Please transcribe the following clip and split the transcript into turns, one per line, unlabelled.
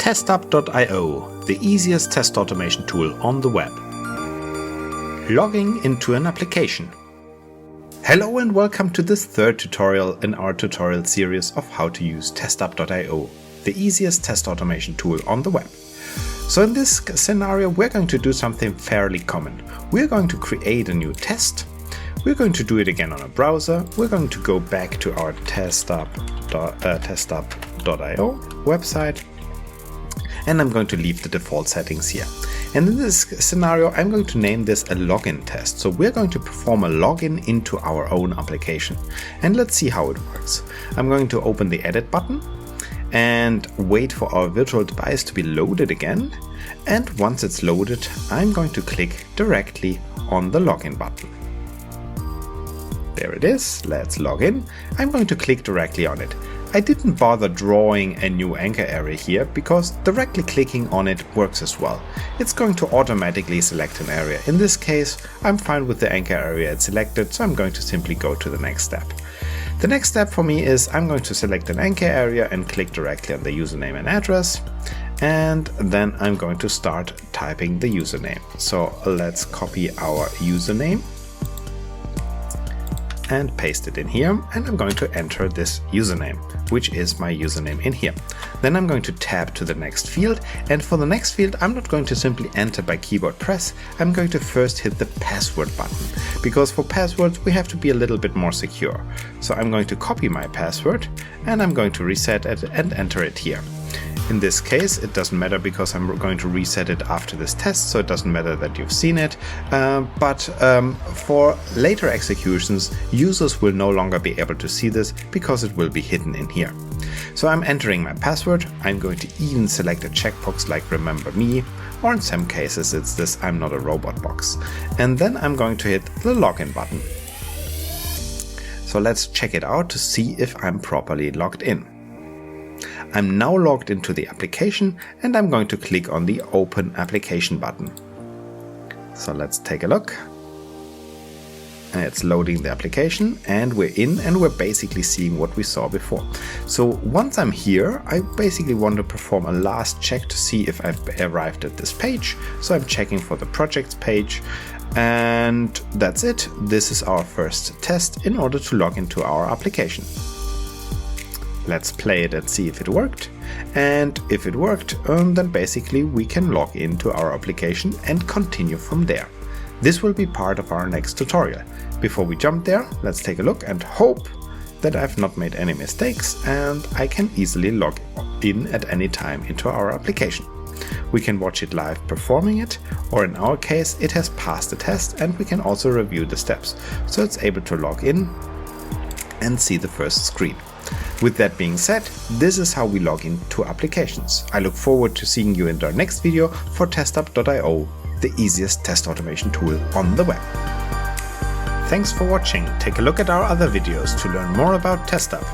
TestUp.io, the easiest test automation tool on the web. Logging into an application. Hello and welcome to this third tutorial in our tutorial series of how to use TestUp.io, the easiest test automation tool on the web. So in this scenario, we're going to do something fairly common. We're going to create a new test. We're going to do it again on a browser. We're going to go back to our TestUp.io website. And I'm going to leave the default settings here. And in this scenario, I'm going to name this a login test. So we're going to perform a login into our own application. And let's see how it works. I'm going to open the edit button and wait for our virtual device to be loaded again. And once it's loaded, I'm going to click directly on the login button. There it is. Let's log in. I'm going to click directly on it. I didn't bother drawing a new anchor area here because directly clicking on it works as well. It's going to automatically select an area. In this case, I'm fine with the anchor area it's selected, so I'm going to simply go to the next step. The next step for me is I'm going to select an anchor area and click directly on the username and address. And then I'm going to start typing the username. So let's copy our username and paste it in here, and I'm going to enter this username, which is my username in here. Then I'm going to tab to the next field, and for the next field I'm not going to simply enter by keyboard press. I'm going to first hit the password button, because for passwords we have to be a little bit more secure. So I'm going to copy my password and I'm going to reset it and enter it here. In this case, it doesn't matter because I'm going to reset it after this test, so it doesn't matter that you've seen it. But for later executions, users will no longer be able to see this because it will be hidden in here. So I'm entering my password. I'm going to even select a checkbox like Remember Me, or in some cases it's this I'm not a robot box. And then I'm going to hit the login button. So let's check it out to see if I'm properly logged in. I'm now logged into the application and I'm going to click on the Open Application button. So let's take a look. It's loading the application and we're in, and we're basically seeing what we saw before. So once I'm here, I basically want to perform a last check to see if I've arrived at this page. So I'm checking for the projects page, and that's it. This is our first test in order to log into our application. Let's play it and see if it worked. And if it worked, then basically we can log into our application and continue from there. This will be part of our next tutorial. Before we jump there, let's take a look and hope that I've not made any mistakes and I can easily log in at any time into our application. We can watch it live performing it, or in our case, it has passed the test and we can also review the steps. So it's able to log in and see the first screen. With that being said, this is how we log into applications. I look forward to seeing you in our next video for TestUp.io, the easiest test automation tool on the web. Thanks for watching. Take a look at our other videos to learn more about TestUp.